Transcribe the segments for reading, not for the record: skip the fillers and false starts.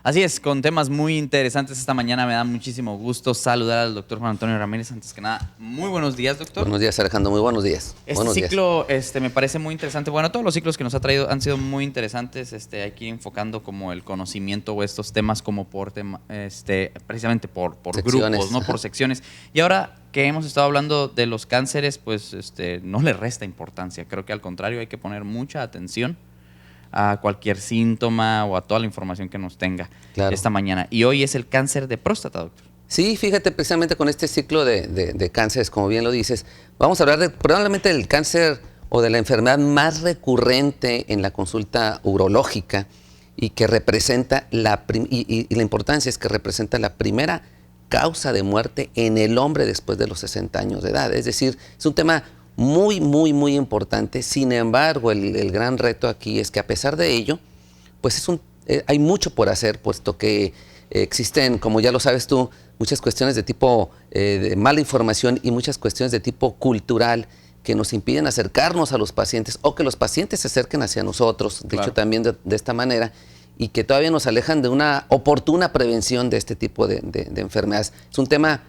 Así es, con temas muy interesantes esta mañana. Me da muchísimo gusto saludar al doctor Juan Antonio Ramírez. Antes que nada, muy buenos días, doctor. Buenos días, Alejandro. Muy buenos días. Este ciclo me parece muy interesante. Bueno, todos los ciclos que nos ha traído han sido muy interesantes. Hay que ir enfocando como el conocimiento o estos temas como por precisamente por grupos, ¿no? Por secciones. Y ahora que hemos estado hablando de los cánceres, pues no le resta importancia. Creo que al contrario hay que poner mucha atención a cualquier síntoma o a toda la información que nos tenga esta mañana. Y hoy es el cáncer de próstata, doctor. Sí, fíjate, precisamente con este ciclo de cánceres, como bien lo dices, vamos a hablar probablemente del cáncer o de la enfermedad más recurrente en la consulta urológica y que representa la importancia es que representa la primera causa de muerte en el hombre después de los 60 años de edad. Es decir, es un tema muy importante. Sin embargo, el gran reto aquí es que a pesar de ello, pues hay mucho por hacer, puesto que existen, como ya lo sabes tú, muchas cuestiones de tipo de mala información y muchas cuestiones de tipo cultural que nos impiden acercarnos a los pacientes o que los pacientes se acerquen hacia nosotros, dicho también de esta manera, y que todavía nos alejan de una oportuna prevención de este tipo de enfermedades. Es un tema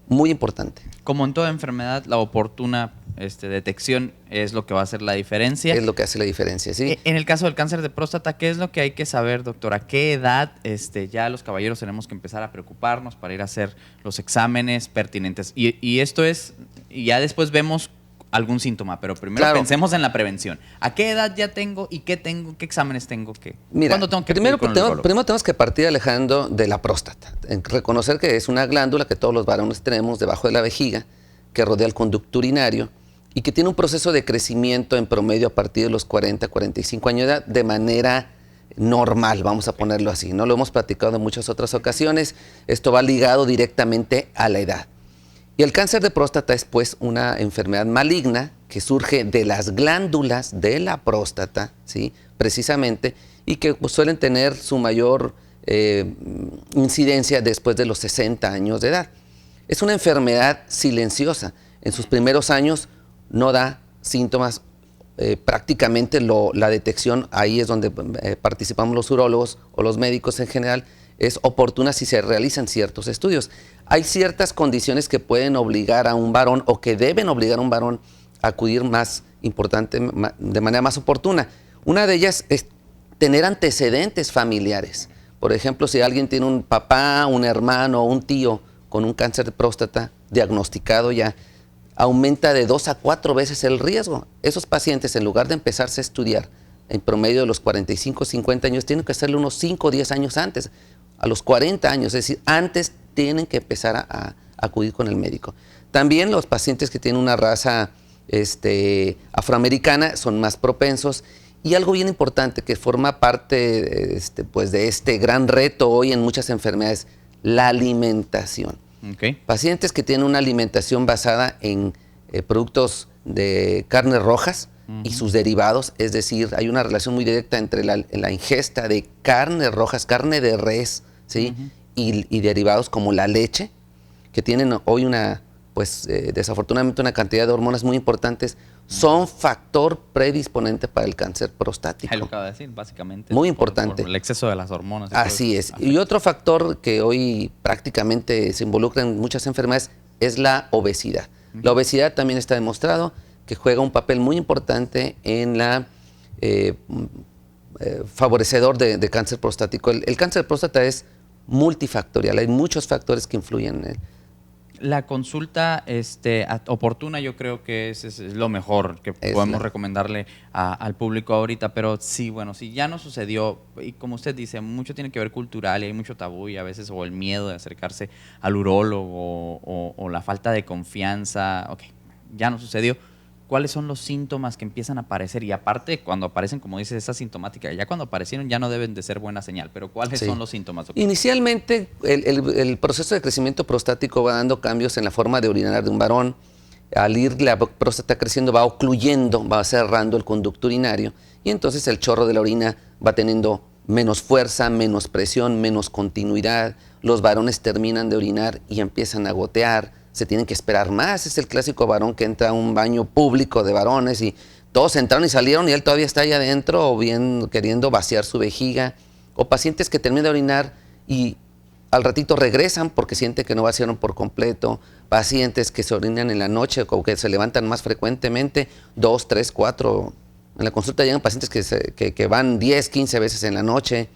muy importante. Como en toda enfermedad, la oportuna detección es lo que va a hacer la diferencia. Es lo que hace la diferencia, sí. En el caso del cáncer de próstata, ¿qué es lo que hay que saber, doctor? ¿A qué edad ya los caballeros tenemos que empezar a preocuparnos para ir a hacer los exámenes pertinentes? Y esto es, y ya después vemos algún síntoma, pero primero pensemos en la prevención. ¿A qué edad ya tengo y qué exámenes tengo que? Mira, ¿cuándo tengo que primero tenemos que partir, Alejandro, de la próstata. Reconocer que es una glándula que todos los varones tenemos debajo de la vejiga, que rodea el conducto urinario y que tiene un proceso de crecimiento en promedio a partir de los 40, 45 años de edad de manera normal, vamos a ponerlo así. No lo hemos platicado en muchas otras ocasiones. Esto va ligado directamente a la edad. Y el cáncer de próstata es pues una enfermedad maligna que surge de las glándulas de la próstata, ¿sí? Precisamente, y que pues, suelen tener su mayor incidencia después de los 60 años de edad. Es una enfermedad silenciosa. En sus primeros años no da síntomas, prácticamente la detección, ahí es donde participamos los urólogos o los médicos en general, es oportuna si se realizan ciertos estudios. Hay ciertas condiciones que pueden obligar a un varón o que deben obligar a un varón a acudir de manera más oportuna. Una de ellas es tener antecedentes familiares. Por ejemplo, si alguien tiene un papá, un hermano o un tío con un cáncer de próstata diagnosticado ya, aumenta de 2 a 4 veces el riesgo. Esos pacientes, en lugar de empezarse a estudiar en promedio de los 45, 50 años, tienen que hacerlo unos 5 o 10 años antes, a los 40 años, es decir, antes tienen que empezar a acudir con el médico. También los pacientes que tienen una raza afroamericana son más propensos. Y algo bien importante que forma parte pues de este gran reto hoy en muchas enfermedades, la alimentación. Pacientes que tienen una alimentación basada en productos de carnes rojas y sus derivados, es decir, hay una relación muy directa entre la ingesta de carnes rojas, carne de res, ¿sí? y derivados como la leche, que tienen hoy desafortunadamente una cantidad de hormonas muy importantes, son factor predisponente para el cáncer prostático. Ahí lo acaba de decir, básicamente. Muy importante. Por el exceso de las hormonas. Así es. Y otro factor que hoy prácticamente se involucra en muchas enfermedades es la obesidad. La obesidad también está demostrado que juega un papel muy importante en la favorecedor de cáncer prostático. El cáncer de próstata es multifactorial, hay muchos factores que influyen en él. La consulta oportuna yo creo que es lo mejor que podemos recomendarle al público ahorita, pero sí, bueno, si ya no sucedió, y como usted dice, mucho tiene que ver cultural y hay mucho tabú y a veces o el miedo de acercarse al urólogo o la falta de confianza, ya no sucedió. ¿Cuáles son los síntomas que empiezan a aparecer? Y aparte, cuando aparecen, como dices, esa sintomática, ya cuando aparecieron ya no deben de ser buena señal, pero ¿cuáles son los síntomas, doctor? Inicialmente, el proceso de crecimiento prostático va dando cambios en la forma de orinar de un varón. Al ir la próstata creciendo, va ocluyendo, va cerrando el conducto urinario y entonces el chorro de la orina va teniendo menos fuerza, menos presión, menos continuidad. Los varones terminan de orinar y empiezan a gotear. Se tienen que esperar más. Es el clásico varón que entra a un baño público de varones y todos entraron y salieron y él todavía está ahí adentro o bien queriendo vaciar su vejiga o pacientes que terminan de orinar y al ratito regresan porque sienten que no vaciaron por completo, pacientes que se orinan en la noche o que se levantan más frecuentemente, 2, 3, 4. En la consulta llegan pacientes que van 10, 15 veces en la noche,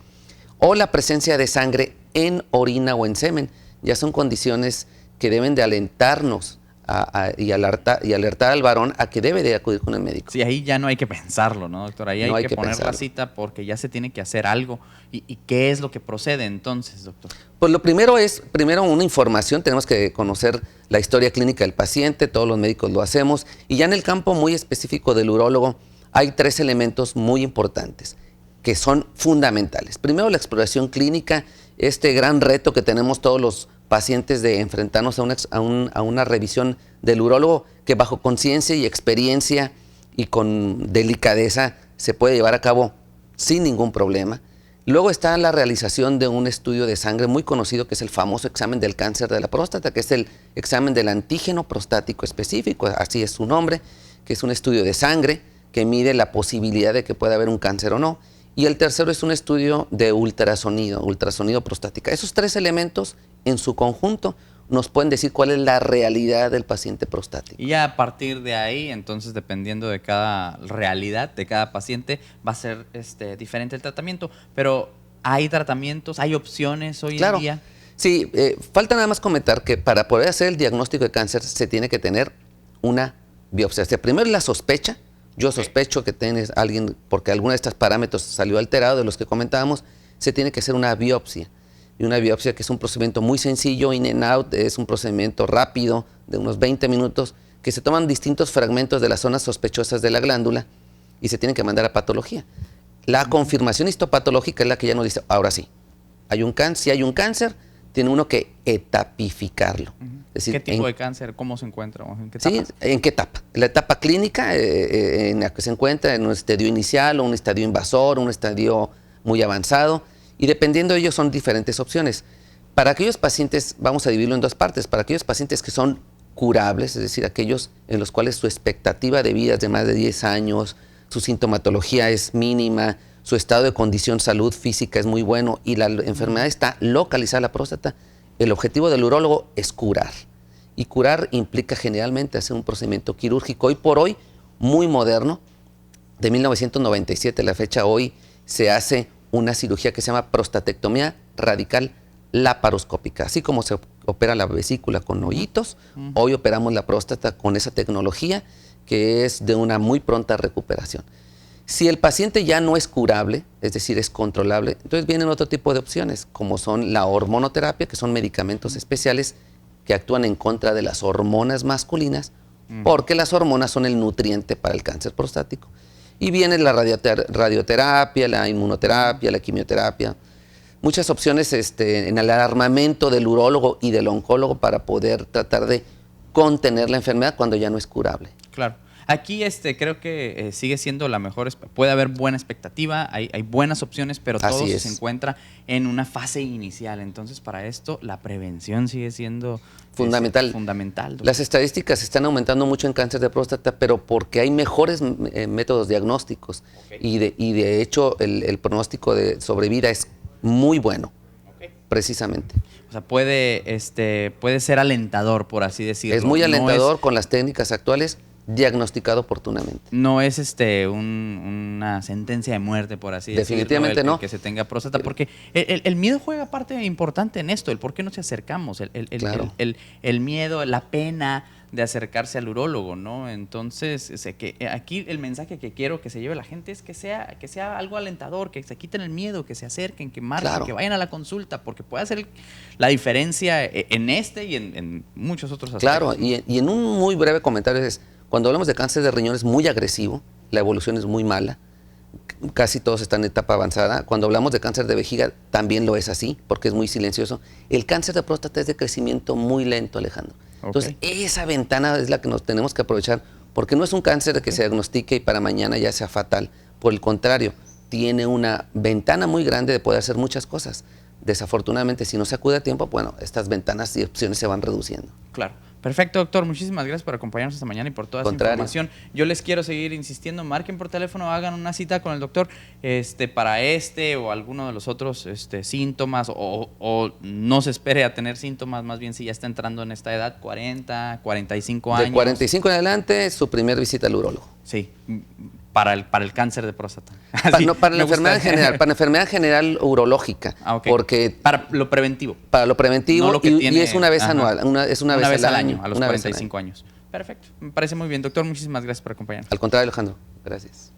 o la presencia de sangre en orina o en semen. Ya son condiciones que deben de alentarnos y alertar al varón a que debe de acudir con el médico. Sí, ahí ya no hay que pensarlo, ¿no, doctor? Ahí hay que poner la cita porque ya se tiene que hacer algo. ¿Y qué es lo que procede entonces, doctor? Pues lo primero es, una información. Tenemos que conocer la historia clínica del paciente, todos los médicos lo hacemos. Y ya en el campo muy específico del urólogo hay 3 elementos muy importantes que son fundamentales. Primero, la exploración clínica, este gran reto que tenemos todos los pacientes de enfrentarnos a una revisión del urólogo que bajo conciencia y experiencia y con delicadeza se puede llevar a cabo sin ningún problema. Luego está la realización de un estudio de sangre muy conocido que es el famoso examen del cáncer de la próstata, que es el examen del antígeno prostático específico, así es su nombre, que es un estudio de sangre que mide la posibilidad de que pueda haber un cáncer o no. Y el tercero es un estudio de ultrasonido prostática. Esos 3 elementos en su conjunto nos pueden decir cuál es la realidad del paciente prostático. Y ya a partir de ahí, entonces, dependiendo de cada realidad de cada paciente, va a ser diferente el tratamiento. Pero ¿hay tratamientos, hay opciones hoy en día? Sí, falta nada más comentar que para poder hacer el diagnóstico de cáncer se tiene que tener una biopsia. O sea, primero la sospecha. Yo sospecho que tienes alguien, porque alguno de estos parámetros salió alterado de los que comentábamos, se tiene que hacer una biopsia. Y una biopsia que es un procedimiento muy sencillo, in and out, es un procedimiento rápido de unos 20 minutos, que se toman distintos fragmentos de las zonas sospechosas de la glándula y se tienen que mandar a patología. La confirmación histopatológica es la que ya nos dice, ahora sí, si hay un cáncer, tiene uno que etapificarlo. Es decir, ¿qué tipo de cáncer? ¿Cómo se encuentra? ¿En qué etapa? Sí, ¿en qué etapa? La etapa clínica en la que se encuentra en un estadio inicial, o un estadio invasor, un estadio muy avanzado, y dependiendo de ello son diferentes opciones. Para aquellos pacientes, vamos a dividirlo en 2 partes, para aquellos pacientes que son curables, es decir, aquellos en los cuales su expectativa de vida es de más de 10 años, su sintomatología es mínima, su estado de condición salud física es muy bueno y la enfermedad está localizada en la próstata, el objetivo del urólogo es curar. Y curar implica generalmente hacer un procedimiento quirúrgico. Hoy por hoy, muy moderno, de 1997 a la fecha, hoy se hace una cirugía que se llama prostatectomía radical laparoscópica. Así como se opera la vesícula con hoyitos, hoy operamos la próstata con esa tecnología que es de una muy pronta recuperación. Si el paciente ya no es curable, es decir, es controlable, entonces vienen otro tipo de opciones, como son la hormonoterapia, que son medicamentos especiales que actúan en contra de las hormonas masculinas, porque las hormonas son el nutriente para el cáncer prostático. Y viene la radioterapia, la inmunoterapia, la quimioterapia, muchas opciones en el armamento del urólogo y del oncólogo para poder tratar de contener la enfermedad cuando ya no es curable. Claro. Aquí creo que sigue siendo la mejor, puede haber buena expectativa, hay buenas opciones, pero todo se encuentra en una fase inicial. Entonces, para esto, la prevención sigue siendo fundamental. Las estadísticas están aumentando mucho en cáncer de próstata, pero porque hay mejores métodos diagnósticos. Y de hecho, el pronóstico de sobrevida es muy bueno, precisamente. O sea, puede ser alentador, por así decirlo. Es muy alentador con las técnicas actuales, diagnosticado oportunamente. No es una sentencia de muerte, por así decirlo. Definitivamente no. Que se tenga próstata, porque el miedo juega parte importante en esto, el por qué no nos acercamos, Claro. el miedo, la pena de acercarse al urólogo, ¿no? Entonces, aquí el mensaje que quiero que se lleve la gente es que sea algo alentador, que se quiten el miedo, que se acerquen, que marchen, claro, que vayan a la consulta, porque puede hacer la diferencia en y en muchos otros aspectos. Claro, y en un muy breve comentario es, cuando hablamos de cáncer de riñón es muy agresivo, la evolución es muy mala, casi todos están en etapa avanzada. Cuando hablamos de cáncer de vejiga también lo es así, porque es muy silencioso. El cáncer de próstata es de crecimiento muy lento, Alejandro. Entonces, esa ventana es la que nos tenemos que aprovechar, porque no es un cáncer que se diagnostique y para mañana ya sea fatal. Por el contrario, tiene una ventana muy grande de poder hacer muchas cosas. Desafortunadamente, si no se acude a tiempo, bueno, estas ventanas y opciones se van reduciendo. Claro. Perfecto, doctor. Muchísimas gracias por acompañarnos esta mañana y por toda esa información. Yo les quiero seguir insistiendo. Marquen por teléfono, hagan una cita con el doctor para o alguno de los otros síntomas o no se espere a tener síntomas, más bien si ya está entrando en esta edad, 40, 45 años. De 45 en adelante, su primer visita al urólogo. Sí, para el cáncer de próstata. No, para la enfermedad en general, para la enfermedad general urológica. Okay. Porque para lo preventivo. Para lo preventivo, no lo que y es una vez anual, es una vez al año. A los 45 años. Perfecto, me parece muy bien. Doctor, muchísimas gracias por acompañarnos. Al contrario, Alejandro, gracias.